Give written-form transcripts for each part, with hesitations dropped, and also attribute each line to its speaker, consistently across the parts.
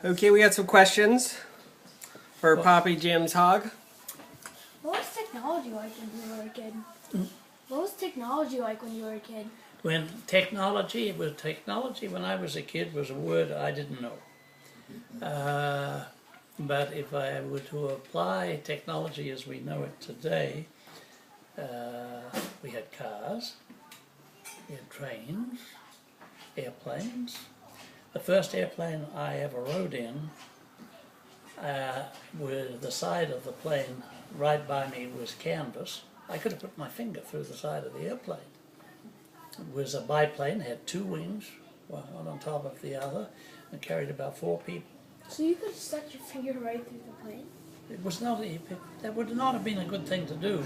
Speaker 1: Okay, we got some questions for Poppy Jim's Hog.
Speaker 2: What was technology like when you were a kid? What was technology like when you were a kid?
Speaker 3: When technology when I was a kid was a word I didn't know. But if I were to apply technology as we know it today, we had cars, we had trains, airplanes. The first airplane I ever rode in, with the side of the plane right by me was canvas. I could have put my finger through the side of the airplane. It was a biplane, had two wings, one on top of the other, and carried about 4 people.
Speaker 2: So you could stuck your finger right through the plane?
Speaker 3: It was not, that would not have been a good thing to do,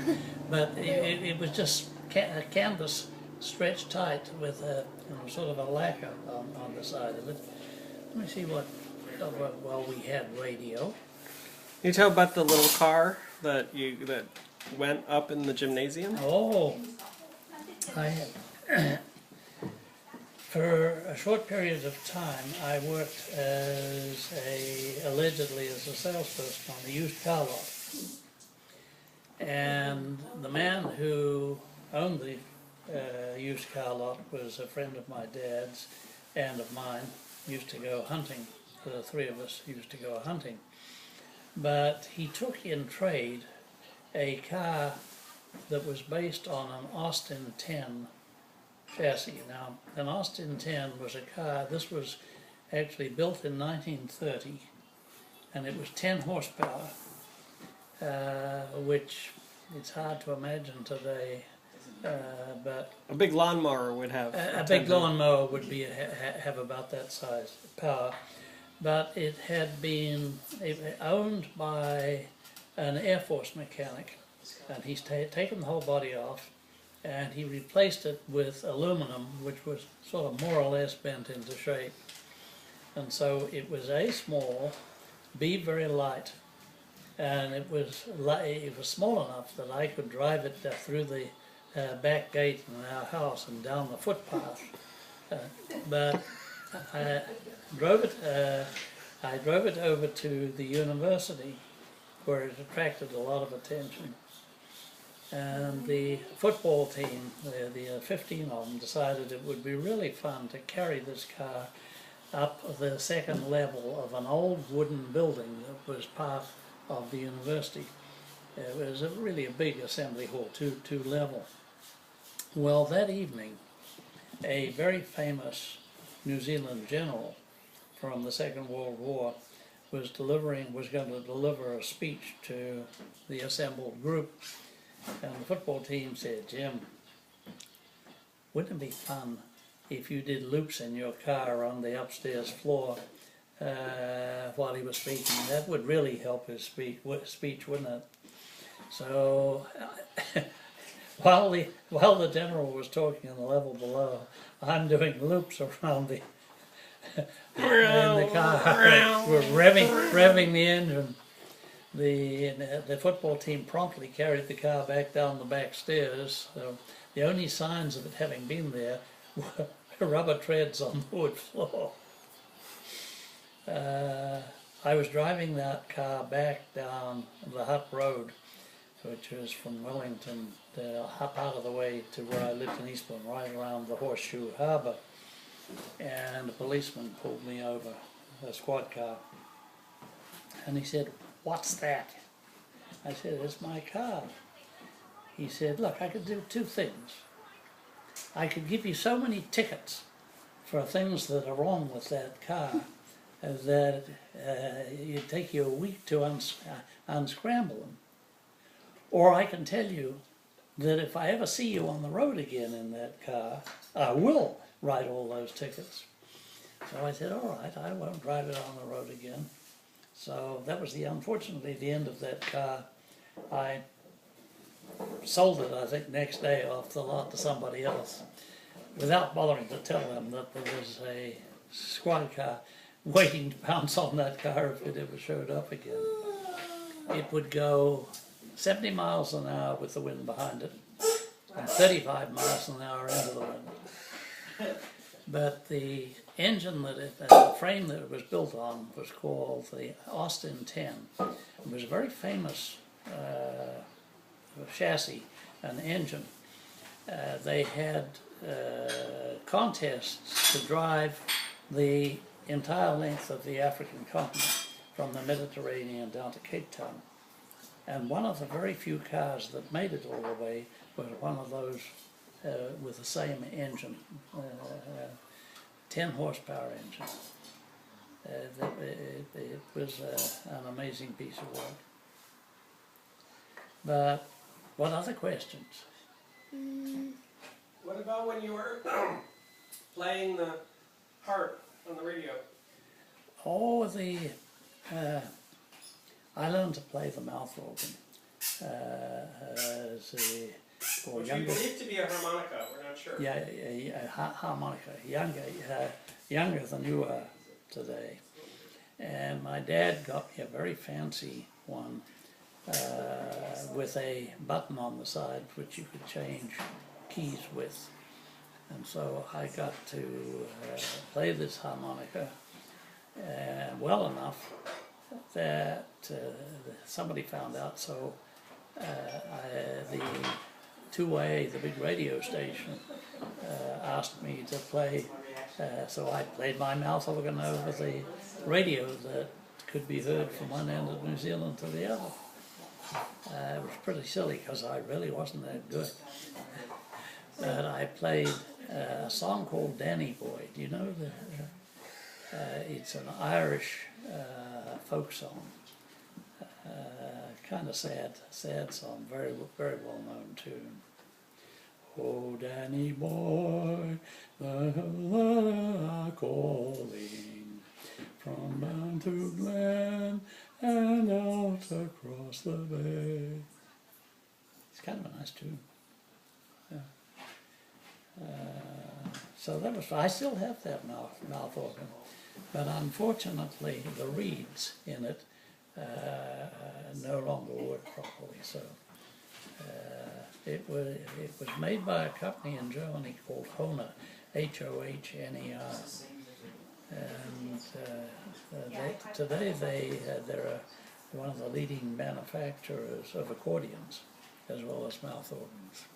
Speaker 3: but it was just a canvas stretched tight with a sort of a lacquer on the side of it. Let me see what, well, we had radio.
Speaker 1: You tell about the little car that went up in the gymnasium?
Speaker 3: Oh, I had, for a short period of time, I worked allegedly as a salesperson on a used car lot. And the man who owned the used car lot was a friend of my dad's and of mine. Used to go hunting. The 3 of us used to go hunting. But he took in trade a car that was based on an Austin 10 chassis. Now, an Austin 10 was a car, this was actually built in 1930, and it was 10 horsepower, which it's hard to imagine today, but
Speaker 1: A big lawnmower would have.
Speaker 3: a big lawnmower would be have about that size power. But it had been owned by an Air Force mechanic, and he's taken the whole body off, and he replaced it with aluminum, which was sort of more or less bent into shape. And so it was A, small, B, very light, and it was small enough that I could drive it through the back gate in our house and down the footpath. But I drove it over to the university, where it attracted a lot of attention. And the football team, the 15 of them, decided it would be really fun to carry this car up the second level of an old wooden building that was part of the university. It was really a big assembly hall, two level. Well, that evening, a very famous New Zealand general from the Second World War was going to deliver a speech to the assembled group. And the football team said, "Jim, wouldn't it be fun if you did loops in your car on the upstairs floor while he was speaking? That would really help his speech, wouldn't it?" So while the general was talking on the level below, I'm doing loops around in the car. We're revving the engine. The football team promptly carried the car back down the back stairs. So the only signs of it having been there were rubber treads on the wood floor. I was driving that car back down the Hutt Road, which was from Wellington, up out of the way to where I lived in Eastbourne, right around the Horseshoe Harbour. And a policeman pulled me over, a squad car. And he said, "What's that?" I said, "It's my car." He said, "Look, I could do 2 things. I could give you so many tickets for things that are wrong with that car that it'd take you a week to unscramble them. Or I can tell you that if I ever see you on the road again in that car, I will write all those tickets." So I said, "All right, I won't drive it on the road again." So that was unfortunately the end of that car. I sold it, I think, next day off the lot to somebody else, without bothering to tell them that there was a squad car waiting to pounce on that car if it ever showed up again. It would go 70 miles an hour with the wind behind it, and 35 miles an hour into the wind. But the engine the frame that it was built on was called the Austin 10. It was a very famous chassis, an engine. They had contests to drive the entire length of the African continent from the Mediterranean down to Cape Town. And one of the very few cars that made it all the way was one of those with the same engine, 10 horsepower engine. It was an amazing piece of work. But what other questions?
Speaker 1: What about when you were playing the harp on the radio?
Speaker 3: Oh, I learned to play the mouth organ as a
Speaker 1: Which we believe to be a harmonica, we're not sure.
Speaker 3: Harmonica, younger than you are today. And my dad got me a very fancy one with a button on the side which you could change keys with. And so I got to play this harmonica well enough that somebody found out, so the 2A, the big radio station, asked me to play, so I played my mouth organ over the radio that could be heard from one end of New Zealand to the other. It was pretty silly because I really wasn't that good. But I played a song called Danny Boy. Do you know it's an Irish folk song, kind of sad song, very well known tune. Oh, Danny boy, the hills are calling from down to glen and out across the bay. It's kind of a nice tune. Yeah. So that was. I still have that mouth organ. But unfortunately, the reeds in it no longer work properly. So it was made by a company in Germany called Hohner, H-O-H-N-E-R, and today they're one of the leading manufacturers of accordions as well as mouth organs.